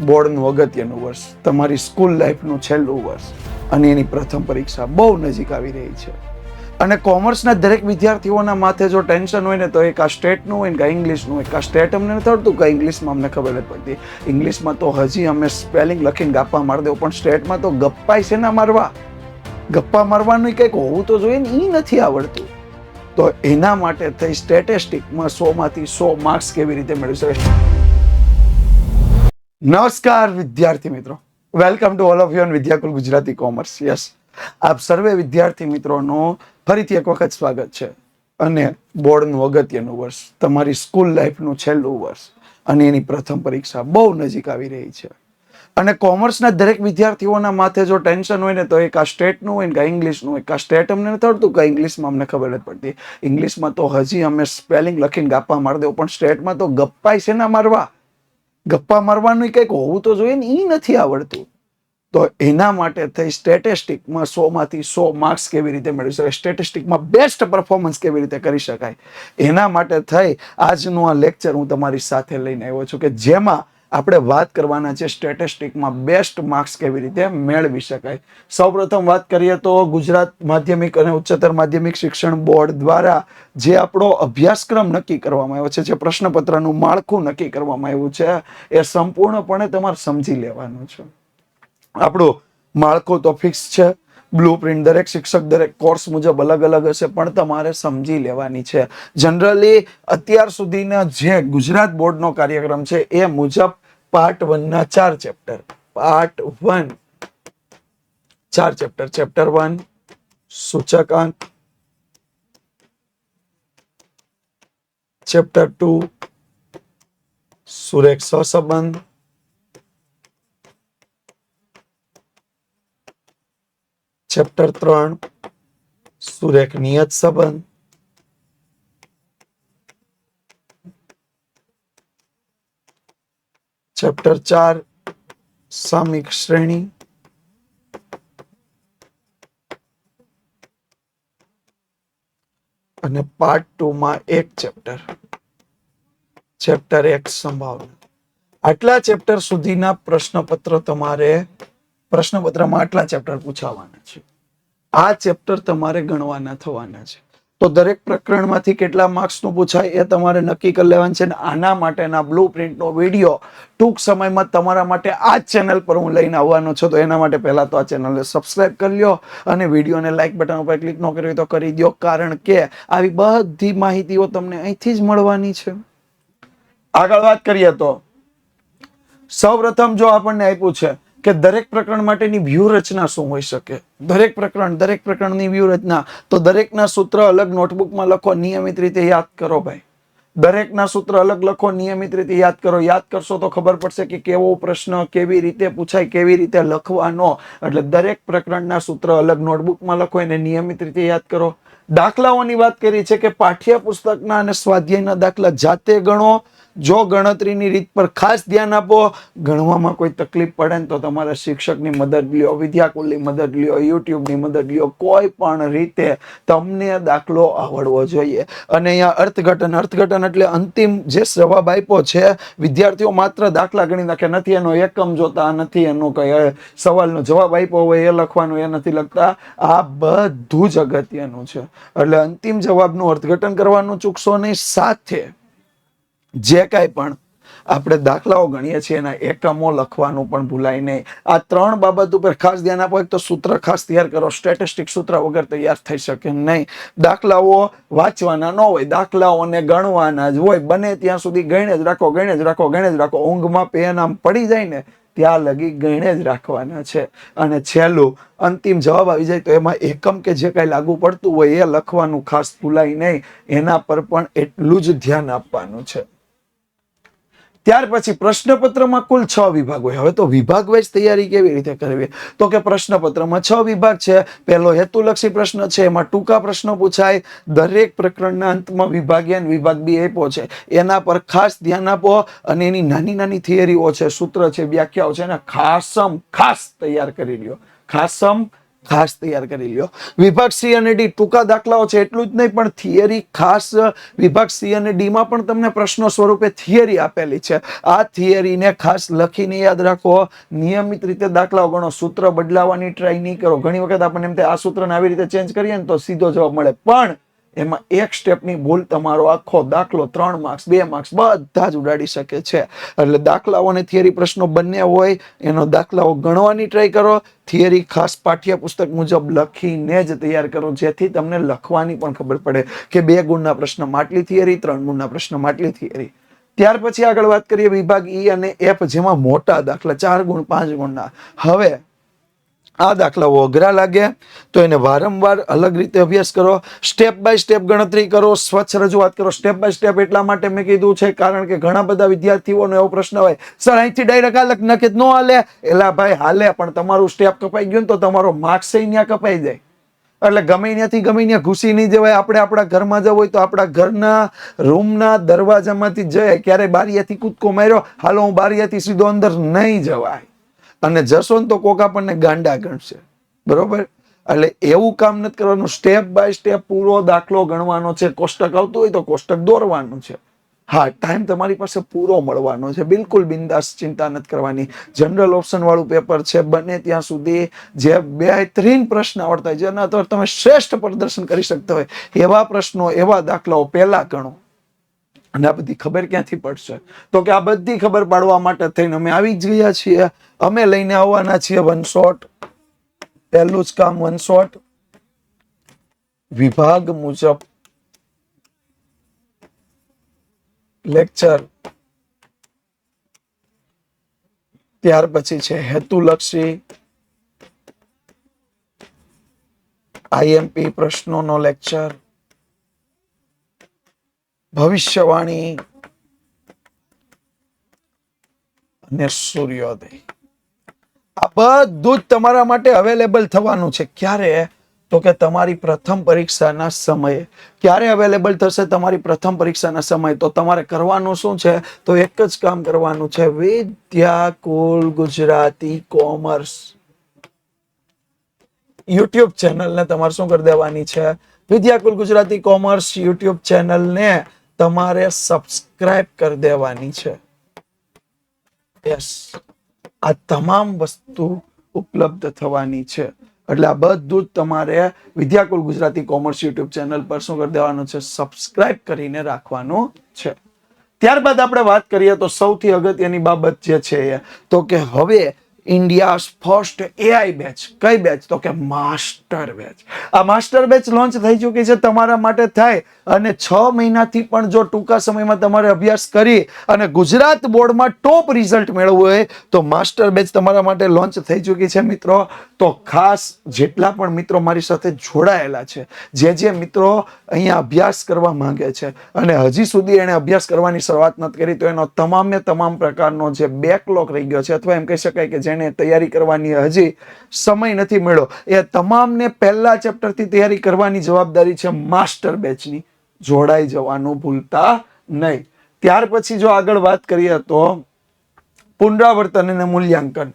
બોર્ડનું અગત્યનું વર્ષ, તમારી સ્કૂલ લાઈફનું છેલ્લું વર્ષ અને એની પ્રથમ પરીક્ષા બહુ નજીક આવી રહી છે. અને કોમર્સના દરેક વિદ્યાર્થીઓના માથે જો ટેન્શન હોય ને તો એક આ સ્ટેટનું હોય ને કાં ઇંગ્લિશનું હોય. કાં સ્ટેટ અમને નથી આવડતું, કાં ઇંગ્લિશમાં અમને ખબર નથી પડતી. ઇંગ્લિશમાં તો હજી અમે સ્પેલિંગ લખીને ગાપ્પા મારી દેવું, પણ સ્ટેટમાં તો ગપ્પા છે ના મારવા, ગપ્પા મારવાનું કંઈક હોવું તો જોઈએ ને, એ નથી આવડતું. તો એના માટે થઈ સ્ટેટિસ્ટિકમાં 100માંથી 100 માર્ક્સ કેવી રીતે મેળવી શકાય. નમસ્કાર વિદ્યાર્થી મિત્રો, welcome to all of you Vidyakul Gujarati commerce. Yes, આપ સર્વે વિદ્યાર્થી મિત્રોનું ફરીથી એક વખત સ્વાગત છે. અને બોર્ડનું અગત્યનું વર્ષ, તમારી સ્કૂલ લાઈફનું છેલ્લું વર્ષ અને એની પ્રથમ પરીક્ષા બહુ નજીક આવી રહી છે. અને કોમર્સના દરેક વિદ્યાર્થીઓના માથે જો ટેન્શન હોય ને તો એક આ સ્ટેટનું હોય ને કાં ઇંગ્લિશનું હોય. કાં સ્ટેટ અમને નથી આવડતું, કાં ઇંગ્લિશમાં અમને ખબર નથી પડતી. ઇંગ્લિશમાં તો હજી અમે સ્પેલિંગ લખીને ગાપ્પા મારી દેવું, પણ સ્ટેટમાં તો ગપ્પા છે ના મારવા, ગપ્પા મારવાનું કંઈક હોવું તો જોઈએ ને, એ નથી આવડતું. તો એના માટે થઈ સ્ટેટિસ્ટિકમાં 100માંથી 100 માર્ક્સ કેવી રીતે મેળવી શકાય, સ્ટેટિસ્ટિકમાં બેસ્ટ પરફોર્મન્સ કેવી રીતે કરી શકાય, એના માટે થઈ આજનું આ લેક્ચર હું તમારી સાથે લઈને આવ્યો છું, કે જેમાં આપણે વાત કરવાના છે સ્ટેટિસ્ટિકમાં બેસ્ટ માર્ક્સ કેવી રીતે મેળવી શકાય. સૌપ્રથમ વાત કરીએ તો ગુજરાત માધ્યમિક અને ઉચ્ચતર માધ્યમિક શિક્ષણ બોર્ડ દ્વારા જે આપણો અભ્યાસક્રમ નક્કી કરવામાં આવ્યો છે, જે પ્રશ્નપત્રનું માળખું નક્કી કરવામાં આવ્યું છે, એ સંપૂર્ણપણે તમારે સમજી લેવાનું છે. આપણું માળખું તો ફિક્સ છે, બ્લુ પ્રિન્ટ દરેક શિક્ષક દરેક કોર્સ મુજબ અલગ અલગ હશે, પણ તમારે સમજી લેવાની છે. જનરલી અત્યાર સુધીના જે ગુજરાત બોર્ડનો કાર્યક્રમ છે એ મુજબ પાર્ટ 1 ના 4 ચેપ્ટર, પાર્ટ 1 4 ચેપ્ટર, ચેપ્ટર 1 સૂચકાંક, ચેપ્ટર 2 સુરેખ સહસંબંધ, ચેપ્ટર 3 સુરેખ નિયત સંબંધ, ચેપ્ટર 4 સામયિક શ્રેણી, અને પાર્ટ 2 માં એક ચેપ્ટર, ચેપ્ટર 1 સંભાવના. આટલા ચેપ્ટર સુધીના પ્રશ્નપત્ર તમારે પ્રશ્નપત્રમાં આટલા ચેપ્ટર પૂછાવાના છે. આ ચેપ્ટર તમારે ગણવાના થવાના છે. તો દરેક પ્રકરણમાંથી કેટલા માર્ક્સનું પૂછાય એ તમારે નક્કી કરી લેવાનું છે. આના માટેના બ્લુ પ્રિન્ટનો વિડીયો ટૂંક સમયમાં તમારા માટે આ ચેનલ પર હું લઈને આવવાનો છું. તો એના માટે પહેલા તો આ ચેનલને સબસ્ક્રાઇબ કરી લો અને વિડીયોને લાઈક બટન ઉપર ક્લિક ન કરી તો કરી દો, કારણ કે આવી બધી માહિતીઓ તમને અહીંથી જ મળવાની છે. આગળ વાત કરીએ તો સૌપ્રથમ જો આપણને આપ્યું છે કે દરેક પ્રકરણ માટેની વ્યૂહરચના શું હોઈ શકે, દરેક પ્રકરણની વ્યૂહરચના, તો દરેકના સૂત્ર અલગ નોટબુકમાં લખો, નિયમિત રીતે યાદ કરો ભાઈ. દરેકના સૂત્ર અલગ લખો, નિયમિત રીતે યાદ કરો. યાદ કરશો તો ખબર પડશે કે કેવો પ્રશ્ન કેવી રીતે પૂછાય, કેવી રીતે લખવાનો. એટલે દરેક પ્રકરણના સૂત્ર અલગ નોટબુકમાં લખો, એને નિયમિત રીતે યાદ કરો. દાખલાઓની વાત કરી છે કે પાઠ્યપુસ્તકના અને સ્વાધ્યાયના દાખલા જાતે ગણો. જો ગણતરીની રીત પર ખાસ ધ્યાન આપો. ગણવામાં કોઈ તકલીફ પડે ને તો તમારા શિક્ષકની મદદ લ્યો, વિદ્યાકુલની મદદ લ્યો, યુટ્યુબની મદદ લ્યો. કોઈ પણ રીતે તમને દાખલો આવડવો જોઈએ. અને અહીંયા અર્થઘટન એટલે અંતિમ જે જવાબ આપ્યો છે, વિદ્યાર્થીઓ માત્ર દાખલા ગણી નાખે, નથી એનો એકમ જોતા, નથી એનો કઈ સવાલનો જવાબ આપ્યો હોય એ લખવાનું, એ નથી લખતા. આ બધું જ અગત્યનું છે. એટલે અંતિમ જવાબનું અર્થઘટન કરવાનું ચૂકશો નહીં. સાથે જે કાંઈ પણ આપણે દાખલાઓ ગણીએ છીએ એના એકમો લખવાનું પણ ભૂલાય નહીં. આ 3 બાબત ઉપર ખાસ ધ્યાન આપો. એક તો સૂત્ર ખાસ તૈયાર કરો, સ્ટેટિસ્ટિક સૂત્ર વગર તૈયાર થઈ શકે નહીં. દાખલાઓ વાંચવાના ન હોય, દાખલાઓને ગણવાના જ હોય. બને ત્યાં સુધી ગણે જ રાખો. ઊંઘમાં પેન આમ પડી જાય ને ત્યાં લગી ગણે જ રાખવાના છે. અને છેલ્લું અંતિમ જવાબ આવી જાય તો એમાં એકમ કે જે કાંઈ લાગુ પડતું હોય એ લખવાનું ખાસ ભૂલાય નહીં. એના પર પણ એટલું જ ધ્યાન આપવાનું છે. ત્યાર પછી પ્રશ્નપત્રમાં કુલ 6 વિભાગ હોય. હવે તો વિભાગ વાઇઝ તૈયારી કેવી રીતે કરવી, તો કે પ્રશ્નપત્રમાં 6 વિભાગ છે. પહેલો હેતુલક્ષી પ્રશ્ન છે, એમાં ટૂંકા પ્રશ્નો પૂછાય. દરેક પ્રકરણના અંતમાં વિભાગ A અને વિભાગ B આપ્યો છે, એના પર ખાસ ધ્યાન આપો. અને એની નાની નાની થિયરીઓ છે, સૂત્ર છે, વ્યાખ્યાઓ છે, એને ખાસ તૈયાર કરી લ્યો. ખાસ ખાસ તૈયાર કરી લ્યો. વિભાગ સી અને ડી ટૂંકા દાખલાઓ છે એટલું જ નહીં, પણ થિયરી ખાસ વિભાગ સી અને ડી માં પણ તમને પ્રશ્નો સ્વરૂપે થિયરી આપેલી છે. આ થિયરીને ખાસ લખીને યાદ રાખો. નિયમિત રીતે દાખલાઓ ગણો. સૂત્ર બદલાવાની ટ્રાય નહીં કરો. ઘણી વખત આપણને એમ થાય આ સૂત્રને આવી રીતે ચેન્જ કરીએ ને તો સીધો જવાબ મળે, પણ એમાં એક સ્ટેપની ભૂલ તમારો આખો દાખલો 3 માર્ક્સ 2 માર્ક્સ બધા જ ઉડાડી શકે છે. એટલે દાખલાઓ અને થિયરી પ્રશ્નો બંને હોય એનો દાખલાઓ ગણવાની ટ્રાય કરો. થિયરી ખાસ પાઠ્યપુસ્તક મુજબ લખીને જ તૈયાર કરો, જેથી તમને લખવાની પણ ખબર પડે કે 2 ગુણના પ્રશ્નમાં આટલી થિયરી, 3 ગુણના પ્રશ્નમાં આટલી થિયરી. ત્યાર પછી આગળ વાત કરીએ વિભાગ ઈ અને એફ, જેમાં મોટા દાખલા 4 ગુણ 5 ગુણના. હવે આ દાખલાઓ અઘરા લાગે તો એને વારંવાર અલગ રીતે અભ્યાસ કરો. સ્ટેપ બાય સ્ટેપ ગણતરી કરો. સ્વચ્છ રજૂઆત કરો. સ્ટેપ બાય સ્ટેપ એટલા માટે મેં કીધું છે કારણ કે ઘણા બધા વિદ્યાર્થીઓનો એવો પ્રશ્ન હોય, સર અહીંથી ડાયરેક્ટ આ નક્કી ન હાલે. એલા ભાઈ હાલે, પણ તમારું સ્ટેપ કપાઈ ગયું ને તો તમારો માર્ક્સ ત્યાં કપાઈ જાય. એટલે ગમે ત્યાંથી ગમે ત્યાં ઘૂસી નહીં જવાય. આપણે આપણા ઘરમાં જવું હોય તો આપણા ઘરના રૂમના દરવાજામાંથી જઈએ, ક્યારે બારીયાથી કૂદકો માર્યો, હાલો હું બારીયાથી સીધો અંદર નહીં જવાય. અને જશો ને તો કોક આપણને ગાંડા ગણશે. બરોબર? એટલે એવું કામ નથી કરવાનું. સ્ટેપ બાય સ્ટેપ પૂરો દાખલો ગણવાનો છે. કોષ્ટક આવતું હોય તો કોષ્ટક દોરવાનું છે. હા, ટાઈમ તમારી પાસે પૂરો મળવાનો છે. બિલકુલ બિંદાસ, ચિંતા નથી કરવાની. જનરલ ઓપ્શન વાળું પેપર છે. બને ત્યાં સુધી જે બહેતરીન પ્રશ્ન આવડતા હોય, જેના તો તમે શ્રેષ્ઠ પ્રદર્શન કરી શકતા હોય એવા પ્રશ્નો, એવા દાખલાઓ પહેલા ગણો. અને આ બધી ખબર ક્યાંથી પડશે? તો કે આ બધી ખબર પાડવા માટે થઈને અમે આવી જ ગયા છીએ. અમે લઈને આવવાના છીએ વન શોટ. પહેલું જ કામ વન શોટ. વિભાગ મુજબ લેક્ચર. ત્યાર પછી છે હેતુલક્ષી આઈએમપી પ્રશ્નોનો લેક્ચર. ભવિષ્યવાણી અને સૂર્યોદય. આ બધું જ તમારા માટે અવેલેબલ થવાનું છે. ક્યારે? તો કે તમારી પ્રથમ પરીક્ષાના સમયે. ક્યારે અવેલેબલ થશે? તમારી પ્રથમ પરીક્ષાના સમયે. તો તમારે કરવાનું શું છે? તો એક જ કામ કરવાનું છે. વિદ્યાકુલ ગુજરાતી કોમર્સ યુટ્યુબ ચેનલને તમારે શું કરી દેવાની છે? વિદ્યાકુલ ગુજરાતી કોમર્સ યુટ્યુબ ચેનલને તમારે સબસ્ક્રાઇબ કરી દેવાની છે. યસ, આ તમામ વસ્તુ ઉપલબ્ધ થવાની છે. એટલે આ બધું જ તમારે Vidyakul Gujarati commerce YouTube channel પર શું કરી દેવાનું છે? સબસ્ક્રાઇબ કરીને રાખવાનું છે. ત્યારબાદ આપણે વાત કરીએ તો સૌથી અગત્યની બાબત જે છે તો કે હવે ઇન્ડિયા ફર્સ્ટ એઆઈ બેચ. કઈ બેચ? તો કે માસ્ટર બેચ. આ માસ્ટર બેચ લોન્ચ થઈ ચૂકી છે. તમારા માટે થાય અને 6 મહિનાથી પણ જો ટૂંકા સમયમાં તમારે અભ્યાસ કરી અને ગુજરાત બોર્ડમાં ટોપ રિઝલ્ટ મેળવવું હોય તો માસ્ટર બેચ તમારા માટે લોન્ચ થઈ ચૂકી છે મિત્રો. તો ખાસ જેટલા પણ મિત્રો મારી સાથે જોડાયેલા છે, જે મિત્રો અહીંયા અભ્યાસ કરવા માંગે છે અને હજી સુધી એને અભ્યાસ કરવાની શરૂઆત નથી કરી, તો એનો તમામે તમામ પ્રકારનો જે બેકલોગ રહી ગયો છે, અથવા એમ કહી શકાય કે જેને તૈયારી કરવાની હજી સમય નથી મળ્યો, એ તમામને પહેલા ચેપ્ટરથી તૈયારી કરવાની જવાબદારી છે માસ્ટર બેચની. જોડાઈ જવાનું ભૂલતા નહીં. ત્યાર પછી જો આગળ વાત કરીએ તો પુનરાવર્તન અને મૂલ્યાંકન.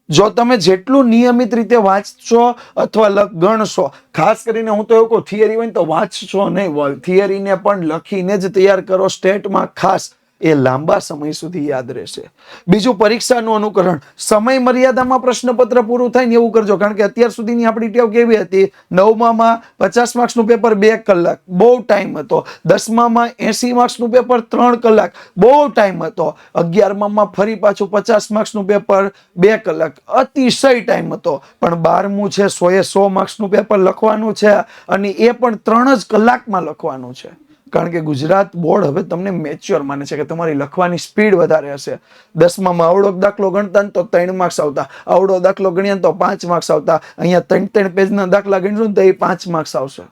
જો તમે જેટલું નિયમિત રીતે વાંચશો અથવા ગણશો, ખાસ કરીને હું તો એવું કહું, થિયરી હોય ને તો વાંચશો નહીં, થિયરીને પણ લખીને જ તૈયાર કરો સ્ટેટમાં ખાસ. એ લાંબા સમય સુધી યાદ રહેશે. બીજું, પરીક્ષાનું અનુકરણ. સમય મર્યાદામાં પ્રશ્નપત્ર પૂરું થાય ને એવું કરજો. કારણ કે અત્યાર સુધીની આપણી ટેવ કેવી હતી? 9માં 50 માર્ક્સનું પેપર 2 કલાક, બહુ ટાઈમ હતો. 10માં 80 માર્ક્સનું પેપર 3 કલાક, બહુ ટાઈમ હતો. 11માં ફરી પાછું 50 માર્ક્સનું પેપર 2 કલાક, અતિશય ટાઈમ હતો. પણ 12મું છે 100 માર્ક્સનું પેપર લખવાનું છે અને એ પણ 3 જ કલાકમાં લખવાનું છે. કારણ કે ગુજરાત બોર્ડ હવે તમને મેચ્યોર માને છે કે તમારી લખવાની સ્પીડ વધારે હશે. 10માં આવડો દાખલો ગણતા ને તો 3 માર્ક્સ આવતા, આવડો દાખલો ગણ્યા તો 5 માર્ક્સ આવતા. અહીંયા 3 પેજના દાખલા ગણશું ને તો એ 5 માર્ક્સ આવશે.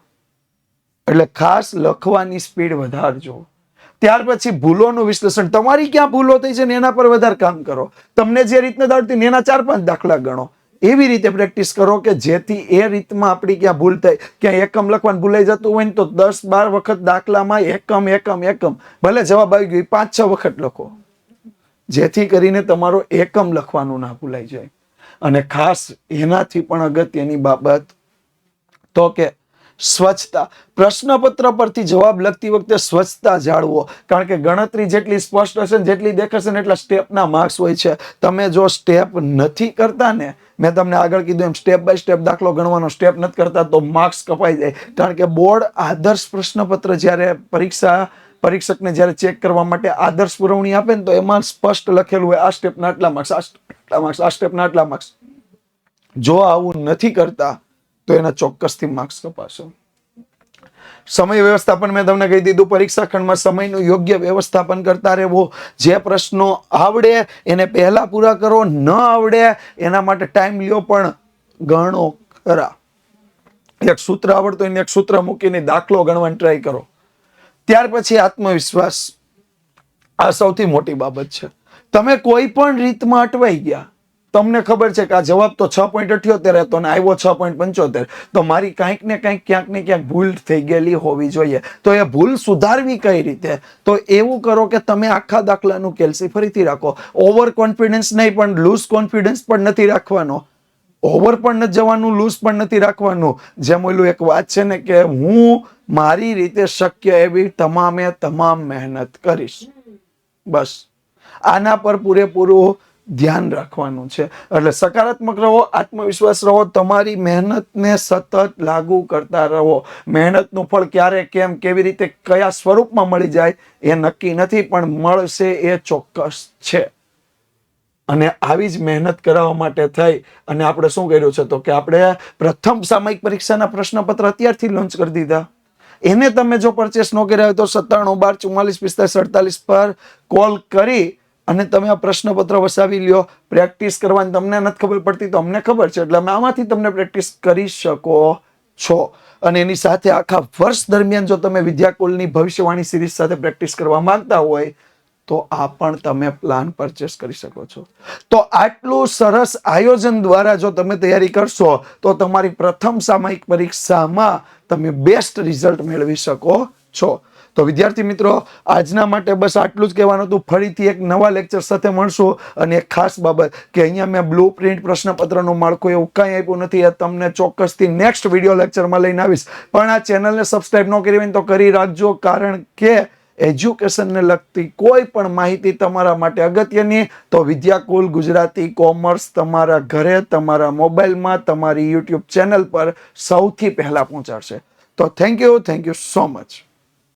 એટલે ખાસ લખવાની સ્પીડ વધારજો. ત્યાર પછી ભૂલોનું વિશ્લેષણ. તમારી ક્યાં ભૂલો થઈ છે ને એના પર વધારે કામ કરો. તમને જે રીતને આવડતી ને એના 4-5 દાખલા ગણો. એવી રીતે પ્રેક્ટિસ કરો કે જેથી એ રીતમાં આપણી ક્યાં ભૂલ થાય. ક્યાં એકમ લખવાનું ભૂલાઈ જતું હોય ને તો 10-12 વખત દાખલામાં એકમ ભલે જવાબ આવી ગયો 5-6 વખત લખો, જેથી કરીને તમારો એકમ લખવાનું ના ભૂલાઈ જાય. અને ખાસ એનાથી પણ અગત્યની બાબત તો કે સ્વચ્છતા. પ્રશ્નપત્ર પરથી જવાબ લખતી વખતે સ્વચ્છતા જાળવો, કારણ કે ગણતરી જેટલી સ્પષ્ટ હશે ને જેટલી દેખાશે ને એટલા સ્ટેપના માર્ક્સ હોય છે. તમે જો સ્ટેપ નથી કરતા ને, મેં તમને આગળ કીધું એમ સ્ટેપ બાય સ્ટેપ દાખલો ગણવાનો સ્ટેપ નથી કરતા તો માર્ક્સ કપાઈ જાય. કારણ કે બોર્ડ આદર્શ પ્રશ્નપત્ર જ્યારે પરીક્ષકને જ્યારે ચેક કરવા માટે આદર્શ પુરવણી આપે ને તો એમાં સ્પષ્ટ લખેલું હોય આ સ્ટેપના આટલા માર્ક્સ, આ સ્ટેપના માર્ક્સ, આ સ્ટેપના આટલા માર્ક્સ. જો આવું નથી કરતા તો એના ચોક્કસથી માર્ક્સ કપાશે. સમય વ્યવસ્થાપન મેં તમને કહી દીધું. પરીક્ષા ખંડમાં સમયનું યોગ્ય વ્યવસ્થાપન કરતા રહેવું. જે પ્રશ્નો આવડે એને પહેલા પૂરા કરો, ન આવડે એના માટે ટાઈમ લ્યો પણ ગણો ખરા. એક સૂત્ર આવડતું હોય ને એક સૂત્ર મૂકીને દાખલો ગણવાની ટ્રાય કરો. ત્યાર પછી આત્મવિશ્વાસ. આ સૌથી મોટી બાબત છે. તમે કોઈ પણ રીતમાં અટવાઈ ગયા, તમને ખબર છે કે આ જવાબ તો 6.78 હતો ને આવ્યો 6.75, તો મારી કાંઈક ને કાંઈક ક્યાંક ને ક્યાંક ભૂલ થઈ ગયેલી હોવી જોઈએ. તો એ ભૂલ સુધારવી કઈ રીતે? તો એવું કરો કે તમે આખા દાખલાનું કેલ્સી ફરીથી રાખો. ઓવર કોન્ફિડન્સ નહીં, પણ લૂઝ કોન્ફિડન્સ પણ નથી રાખવાનો. ઓવર પણ નથી જવાનું, લૂઝ પણ નથી રાખવાનું. જેમ ઓલું એક વાત છે ને કે હું મારી રીતે શક્ય એવી તમામે તમામ મહેનત કરીશ. બસ આના પર પૂરેપૂરું ધ્યાન રાખવાનું છે. એટલે સકારાત્મક રહો, આત્મવિશ્વાસ રહો, તમારી મહેનતને સતત લાગુ કરતા રહો. મહેનતનું ફળ ક્યારે, કેમ, કેવી રીતે, કયા સ્વરૂપમાં મળી જાય એ નક્કી નથી, પણ મળશે એ ચોક્કસ છે. અને આવી જ મહેનત કરાવવા માટે થઈ અને આપણે શું કર્યું છે તો કે આપણે પ્રથમ સામયિક પરીક્ષાના પ્રશ્નપત્ર અત્યારથી લોન્ચ કરી દીધા. એને તમે જો પરચેસ ન કર્યા હોય તો 97 12 44 45 48 પર કોલ કરી અને તમે આ પ્રશ્નપત્ર વસાવી લ્યો. પ્રેક્ટિસ કરવાની તમને નથી ખબર પડતી તો અમને ખબર છે, એટલે અમે આમાંથી તમને પ્રેક્ટિસ કરી શકો છો. અને એની સાથે આખા વર્ષ દરમિયાન જો તમે વિદ્યાકુલની ભવિષ્યવાણી સિરીઝ સાથે પ્રેક્ટિસ કરવા માંગતા હોય તો આ પણ તમે પ્લાન પરચેસ કરી શકો છો. તો આટલું સરસ આયોજન દ્વારા જો તમે તૈયારી કરશો તો તમારી પ્રથમ સામયિક પરીક્ષામાં તમે બેસ્ટ રિઝલ્ટ મેળવી શકો છો. તો વિદ્યાર્થી મિત્રો, આજના માટે બસ આટલું જ કહેવાનું હતું. ફરીથી એક નવા લેક્ચર સાથે મળશું. અને એક ખાસ બાબત કે અહીંયા મેં બ્લુ પ્રિન્ટ પ્રશ્નપત્રનું માળખું એવું કાંઈ આપ્યું નથી. એ તમને ચોક્કસથી નેક્સ્ટ વિડીયો લેક્ચરમાં લઈને આવીશ. પણ આ ચેનલને સબસ્ક્રાઇબ ન કરી હોય તો કરી રાખજો, કારણ કે એજ્યુકેશનને લગતી કોઈ પણ માહિતી તમારા માટે અગત્યની તો વિદ્યાકુલ ગુજરાતી કોમર્સ તમારા ઘરે, તમારા મોબાઈલમાં, તમારી યુટ્યુબ ચેનલ પર સૌથી પહેલા પહોંચાડશે. તો થેન્ક યુ સો મચ.